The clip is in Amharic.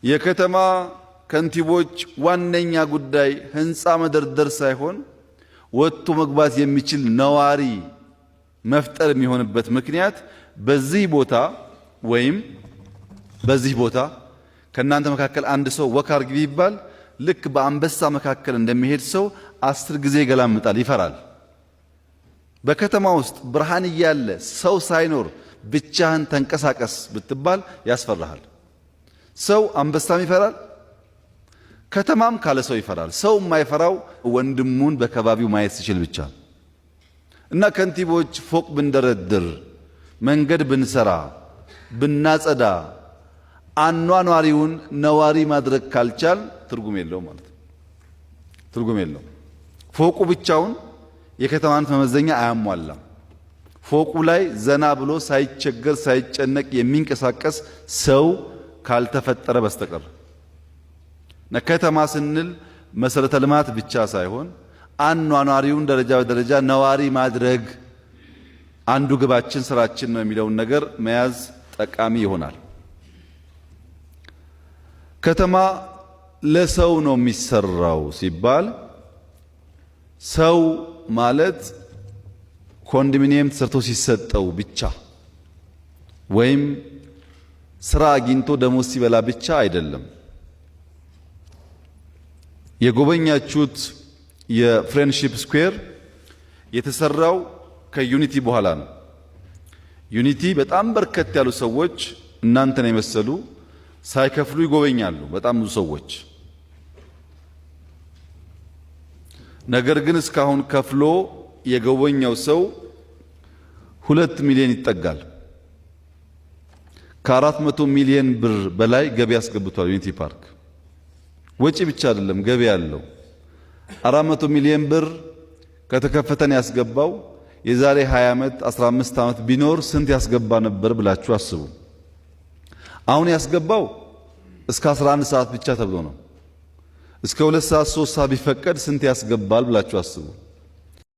የከተማ ከንቲቦች ዋነኛ ጉዳይ ህንፃ መደርደር ሳይሆን ወጥቶ መግባት የሚችል ነዋሪ መፍጠር የሚሆንበት ምክንያት በዚህ ቦታ ወይም በዚህ ቦታ ከናንተ መካከል አንድ ሰው ወክ አርግ ቢባል ልክ በአንበሳ መካከል እንደሚሄድ ሰው 10 ጊዜ ይገላምጣል፣ ይፈራል። በከተማ ውስጥ ብርሃን እያለ ሰው ሳይኖር ብቻህን ተንቀሳቀስ ብትባል ያስፈራሃል። ሰው አንበሳም ይፈራል፣ ከተማም ካለ ሰው ይፈራል። ሰው የማይፈራው ወንድሙን በከባቢው ማየት ሲችል ብቻ እና ከንቲቦች ፎቅ ብንደረድር፣ መንገድ ብንሰራ፣ ብናጸዳ አኗኗሪውን ነዋሪ ማድረግ ካልቻል ትርጉም የለውም ማለት ነው። ትርጉም የለውም። ፎቁ ብቻውን የከተማን መመዘኛ አያሟላም። ፎቁ ላይ ዘና ብሎ ሳይቸገር ሳይጨነቅ የሚንቀሳቀስ ሰው ካልተፈጠረ በስተቀር ከተማ ስንል መሰረተ ልማት ብቻ ሳይሆን አኗኗሪውን ደረጃ በደረጃ ነዋሪ ማድረግ አንዱ ግባችን ስራችን ነው የሚለውን ነገር መያዝ ጠቃሚ ይሆናል። ከተማ ለሰው ነው የሚሰራው ሲባል ሰው ማለት ኮንዶሚኒየም ተሰርቶ ሲሰጠው ብቻ ወይም ስራ አግኝቶ ደሞዝ ሲበላ ብቻ አይደለም። የጎበኛችሁት የፍሬንድሺፕ ስኩዌር የተሰራው ከዩኒቲ በኋላ ነው። ዩኒቲ በጣም በርከት ያሉ ሰዎች እናንተን የመሰሉ ሳይከፍሉ ይጎበኛሉ፣ በጣም ብዙ ሰዎች። ነገር ግን እስካሁን ከፍሎ የጎበኛው ሰው 2 ሚሊዮን ይጠጋል። ከ400 ሚሊዮን ብር በላይ ገቢ ያስገብቷል ዩኒቲ ፓርክ። ወጪ ብቻ አይደለም ገቢ ያለው 400 ሚሊዮን ብር ከተከፈተን ያስገባው የዛሬ 20 ዓመት 15 ዓመት ቢኖር ስንት ያስገባ ነበር ብላችሁ አስቡ። አሁን ያስገባው እስከ 11 ሰዓት ብቻ ተብሎ ነው። እስከ 2 ሰዓት 3 ሰዓት ቢፈቀድ ስንት ያስገባል ብላችሁ አስቡ።